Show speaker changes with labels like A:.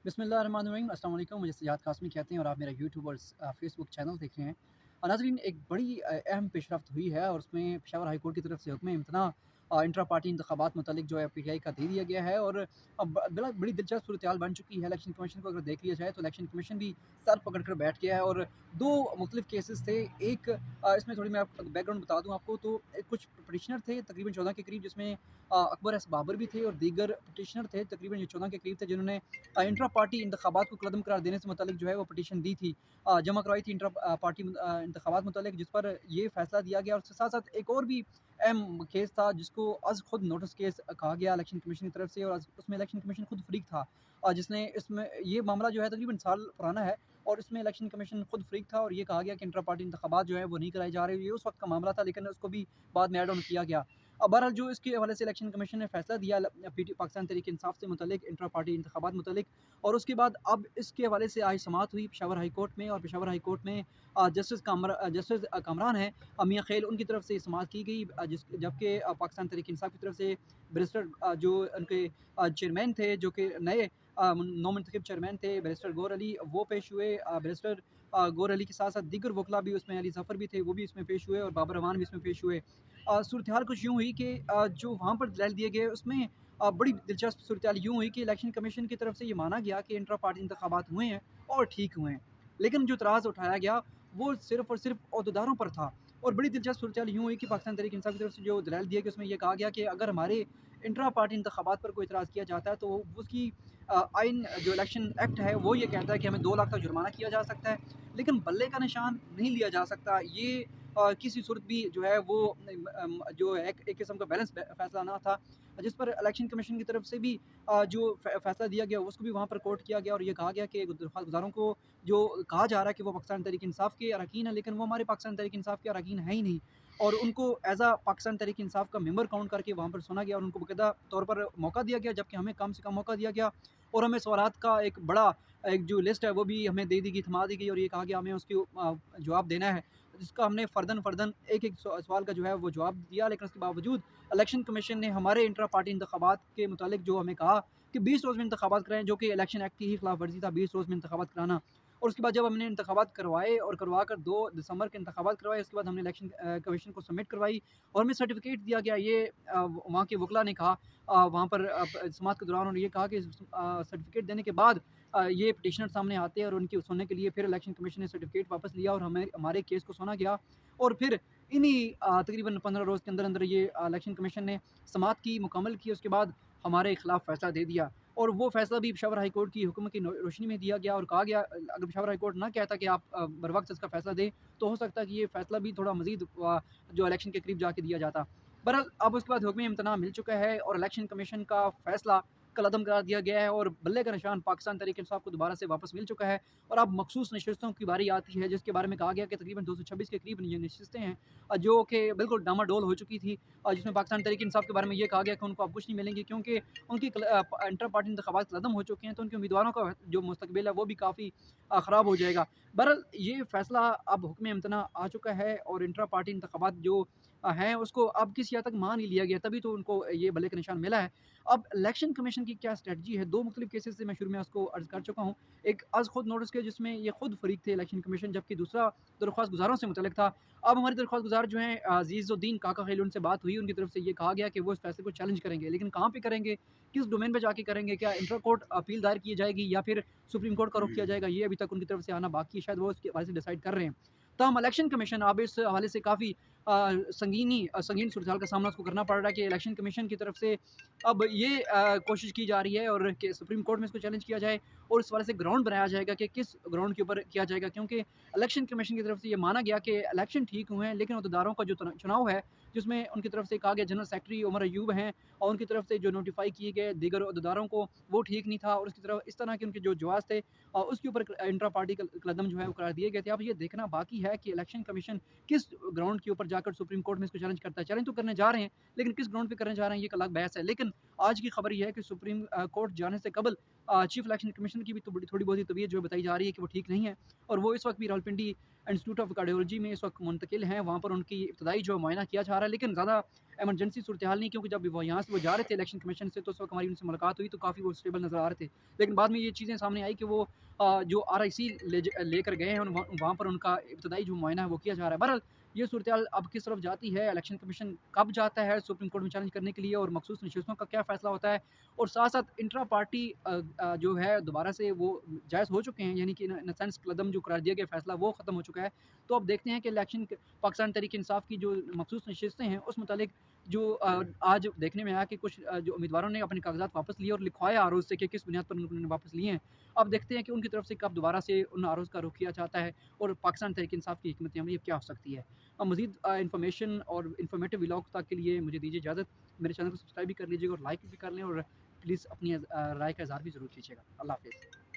A: बिस्मिल्लाहिर्रहमानिर्रहीम अस्सलाम वालेकुम। मुझे सज्जाद कासमी कहते हैं और आप मेरा यूट्यूब और फेसबुक चैनल देख रहे हैं। नाज़रीन, एक बड़ी अहम पेशरफ्त हुई है और उसमें पेशावर हाई कोर्ट की तरफ से हुक्म इम्तना इंट्रा पार्टी इंतखाबात मुतालिक जो है पीटीआई का दे दिया गया है और अब बड़ी दिलचस्प सूरत-ए-हाल बन चुकी है। इलेक्शन कमीशन को अगर देख लिया जाए तो इलेक्शन कमीशन भी सर पकड़ कर बैठ गया है और 2 मुख्तलिफ केसेस थे। एक इसमें थोड़ी मैं आपको बैकग्राउंड बता दूँ आपको, तो कुछ पिटिशनर थे तकरीबन 14 के करीब, जिसमें अकबर एस बाबर भी थे और दीगर पिटिशनर थे तकरीबन ये 14 के करीब थे, जिन्होंने इंट्रा पार्टी इंतखाबात को कलअदम करार देने से मुतालिक जो है वो पिटीशन दी थी, जमा करवाई थी इंट्रा पार्टी इंतखाबात मुतालिक, जिस पर ये फैसला दिया गया। और उसके साथ साथ एक और भी अहम केस था जिसको अज़ खुद नोटिस केस कहा गया इलेक्शन कमीशन की तरफ से, और उसमें इलेक्शन कमीशन खुद फरीक था, जिसने इसमें ये मामला जो है तकरीबन साल पुराना है और इसमें इलेक्शन कमीशन खुद फरीक था और ये कहा गया कि इंट्रा पार्टी इंतखाबात जो है वो नहीं कराए जा रहे। ये उस वक्त का मामला था, लेकिन उसको भी बाद में ऐड ऑन किया गया। बहरहाल जो इसके हवाले से इलेक्शन कमीशन ने फैसला दिया पाकिस्तान तहरीक इंसाफ से मुतालिक इंट्रा पार्टी इंतखाबात मुतालिक, और उसके बाद अब इसके हवाले से आज समाअत हुई पेशावर हाई कोर्ट में, और पेशावर हाई कोर्ट में जस्टिस कामरान हैं मियां खेल, उनकी तरफ से समाअत की गई, जबकि पाकिस्तान तहरीक इंसाफ की तरफ से बैरिस्टर जो उनके चेयरमैन थे, जो कि नए नौमंतखब चेयरमैन थे, बैरिस्टर गौर अली, वो पेश हुए। बैरिस्टर गौर अली के साथ साथ दीगर वकला भी उसमें, अली जफ़र भी थे, वो भी इसमें पेश हुए, और बाबर रहमान भी इसमें पेश हुए। सूरत हाल कुछ यूँ हुई कि जो वहाँ पर दलाइल दिए गए उसमें बड़ी दिलचस्प सूरत हाल यूँ हुई कि इलेक्शन कमीशन की तरफ से ये माना गया कि इंट्रा पार्टी इंतखाबात हुए हैं और ठीक हुए हैं, लेकिन जो इतराज़ उठाया गया वो सिर्फ़ और सिर्फ़ ओहदेदारों पर था। और बड़ी दिलचस्प सूरत हाल यूँ हुई कि पाकिस्तान तहरीक इंसाफ की तरफ से जो दलाइल दिए गए उसमें ये कहा गया कि अगर हमारे इंट्रा पार्टी इंतखाबात पर कोई इतराज़ किया जाता है तो उसकी आइन जो इलेक्शन एक्ट है वो ये कहता है कि हमें 2 लाख तक जुर्माना किया जा सकता है, लेकिन बल्ले का निशान नहीं लिया जा सकता। ये किसी सूरत भी जो है वो जो है एक किस्म का बैलेंस फैसला ना था, जिस पर इलेक्शन कमीशन की तरफ से भी जो फैसला दिया गया उसको भी वहाँ पर कोर्ट किया गया, और ये कहा गया कि दरख्वास्त गुजारों को जो कहा जा रहा है कि वो पाकिस्तान तहरीक इंसाफ के अरकान है, लेकिन वो हमारे पाकिस्तान तहरीक इंसाफ के अरकान है ही नहीं, और उनको एज आ पाकिस्तान तहरीक इंसाफ का मेंबर काउंट करके वहाँ पर सुना गया और उनको बाकायदा तौर पर मौका दिया गया, जबकि हमें कम से कम मौका दिया गया, और हमें सवालात का एक बड़ा एक जो लिस्ट है वो भी हमें दे दी गई, थमा दी गई, और ये कहा गया हमें उसकी जवाब देना है, जिसका हमने फ़र्दन एक-एक सवाल का जो है वो जवाब दिया। लेकिन उसके बावजूद इलेक्शन कमीशन ने हमारे इंट्रा पार्टी इंतखाबात के मुतालिक जो हमें कहा कि 20 रोज़ में इंतखाबात कराएँ, जो कि इलेक्शन एक्ट की ही खिलाफ वर्जी था 20 रोज़ में इंतखाबात कराना। और उसके बाद जब हमने इंतखाबात करवाए और करवा कर 2 दिसंबर के इंतखाबात करवाए, उसके बाद हमने इलेक्शन कमीशन को सबमिट करवाई और हमें सर्टिफ़िकेट दिया गया। ये वहाँ के वकला ने कहा वहाँ पर समाअत के दौरान उन्होंने ये कहा कि सर्टिफ़िकेट देने के बाद ये पिटिशनर सामने आते हैं और उनकी सुनने के लिए फिर इलेक्शन कमीशन ने सर्टिफ़िकेट वापस लिया और हमें हमारे केस को सुना गया, और फिर इन्हीं तकरीबन 15 रोज़ के अंदर-अंदर ये इलेक्शन कमीशन ने समाअत की, मुकम्मल की, उसके बाद हमारे खिलाफ फ़ैसला दे दिया। और वो फ़ैसला भी पेशावर हाई कोर्ट की हुक्म की रोशनी में दिया गया और कहा गया अगर पेशावर हाई कोर्ट ना कहता कि आप बरवक़्त इसका फ़ैसला दें, तो हो सकता है कि ये फ़ैसला भी थोड़ा मज़ीद जो इलेक्शन के करीब जाके दिया जाता। बहरहाल अब उसके बाद हुक्म इम्तना मिल चुका है और इलेक्शन कमीशन का फ़ैसला कलअदम करार दिया गया है और बल्ले का निशान पाकिस्तान तहरीक इंसाफ को दोबारा से वापस मिल चुका है। और अब मखसूस नशस्तों की बारी आती है, जिसके बारे में कहा गया कि तकरीबन 226 के करीब ये नशस्तें हैं, जो कि बिल्कुल डामाडोल हो चुकी थी, जिसमें पाकिस्तान तहरीक इंसाफ के बारे में ये कहा गया कि उनको अब कुछ नहीं मिलेंगी, क्योंकि उनकी इंटर पार्टी इंतखाबात कलअदम हो चुके हैं, तो उनके उम्मीदवारों का जो मुस्तकबिल है वो भी काफ़ी ख़राब हो जाएगा। बहरहाल ये फ़ैसला अब हुक्म इम्तना आ चुका है और इंट्रा पार्टी इंतखाबात जो हैं उसको अब किसी हद तक मान ही लिया गया, तभी तो उनको ये बल्ले का निशान मिला है। अब इलेक्शन कमीशन की क्या स्ट्रैटेजी है? 2 मुख्तलिफ केसेज़ से मैं शुरू में उसको अर्ज़ कर चुका हूँ। एक अज़ खुद नोटिस के जिसमें ये खुद फ़रीक थे इलेक्शन कमीशन, जबकि दूसरा दरख्वास्त गुज़ारों से मुतल्लिक था। अब हमारे दरख्वास्त गुज़ार जो हैं अज़ीज़ुद्दीन काका खलील, उनसे बात हुई, उनकी तरफ से ये कहा गया कि वो इस फैसले को चैलेंज करेंगे, लेकिन कहाँ पे करेंगे? किस डोमेन पे जाके करेंगे? क्या इंटर कोर्ट अपील दायर की जाएगी या फिर सुप्रीम कोर्ट का रुख किया जाएगा? ये अभी तक उनकी तरफ से आना बाकी है, शायद वो इसके हवाले से डिसाइड कर रहे हैं। तमाम इलेक्शन कमीशन अब इस हवाले से काफ़ी संगीन सूरत-हाल का सामना उसको करना पड़ रहा है कि इलेक्शन कमीशन की तरफ से अब ये कोशिश की जा रही है और कि सुप्रीम कोर्ट में इसको चैलेंज किया जाए और इस हवाले से ग्राउंड बनाया जाएगा कि किस ग्राउंड के ऊपर किया जाएगा, क्योंकि इलेक्शन कमीशन की तरफ से ये माना गया कि इलेक्शन ठीक हुए हैं, लेकिन अहदेदारों का जो चुनाव है, जिसमें उनकी तरफ से कहा गया जनरल सेक्रेटरी उमर अयूब हैं और उनकी तरफ से जो नोटिफाई किए गए दीगर अहदेदारों को, वो ठीक नहीं था और उसकी तरफ इस तरह के उनके जो जवाब थे उसके ऊपर इंट्रा पार्टी कदम जो है वो करार दिए गए थे। अब ये देखना बाकी है कि इलेक्शन कमीशन किस ग्राउंड के ऊपर जाकर सुप्रीम कोर्ट में इसको चैलेंज करता है। चैलेंज तो करने जा रहे हैं, लेकिन किस ग्राउंड पे करने जा रहे हैं ये एक अलग बहस है। लेकिन आज की खबर ये है कि सुप्रीम कोर्ट जाने से कबल चीफ इलेक्शन कमीशन की भी तो बड़ी थोड़ी बहुत ही तबीयत जो है बताई जा रही है कि वो ठीक नहीं है, और वो इस वक्त भी रावलपिंडी इंस्टीट्यूट ऑफ कार्डियोलॉजी में इस वक्त मुंतकिल हैं। वहाँ पर उनकी इब्तदाई जो मुआयना किया जा रहा है, लेकिन ज़्यादा इमरजेंसी सूरत हाल नहीं, क्योंकि जब वो यहाँ से वो जा रहे थे इलेक्शन कमीशन से, तो उस वक्त हमारी उनसे मुलाकात हुई तो काफ़ी वो स्टेबल नज़र आ रहे थे। लेकिन बाद में ये चीज़ें सामने आई कि वो जो RIC लेकर गए हैं, वहाँ पर उनका इब्तदाई जो मुआयना है वो किया जा रहा है। बहरहाल ये सूरत हाल अब किस तरफ जाती है, इलेक्शन कमीशन कब जाता है सुप्रीम कोर्ट में चैलेंज करने के लिए, और मखसूस नशिस्तों का क्या फ़ैसला होता है, और साथ-साथ इंट्रा पार्टी जो है दोबारा से वो जायज़ हो चुके हैं, यानी कि इन इन द सेंस कदम जो करार दिया गया फ़ैसला वो ख़त्म हो चुका है। तो अब देखते हैं कि इलेक्शन पाकिस्तान तहरीक इंसाफ की जो मखसूस नशिस्तें हैं उस मुतालिक जो आज देखने में आया कि कुछ जो उम्मीदवारों ने अपने कागज़ात वापस लिए और लिखवाया आरोज़ से कि किस बुनियाद पर उन्होंने वापस लिए हैं। अब देखते हैं कि उनकी तरफ से कब दोबारा से उन आरोज़ का रुख किया जाता है, और पाकिस्तान तहरीक इंसाफ की हिकमत अमली अब क्या हो सकती है। मज़ीद इन्फॉर्मेशन और इन्फॉर्मेटिव व्लॉग तक के लिए मुझे दीजिए इजाज़त। मेरे चैनल को सब्सक्राइब भी कर लीजिएगा और लाइक भी कर लें, और प्लीज़ अपनी राय का इज़हार भी ज़रूर कीजिएगा। अल्लाह हाफ़िज़।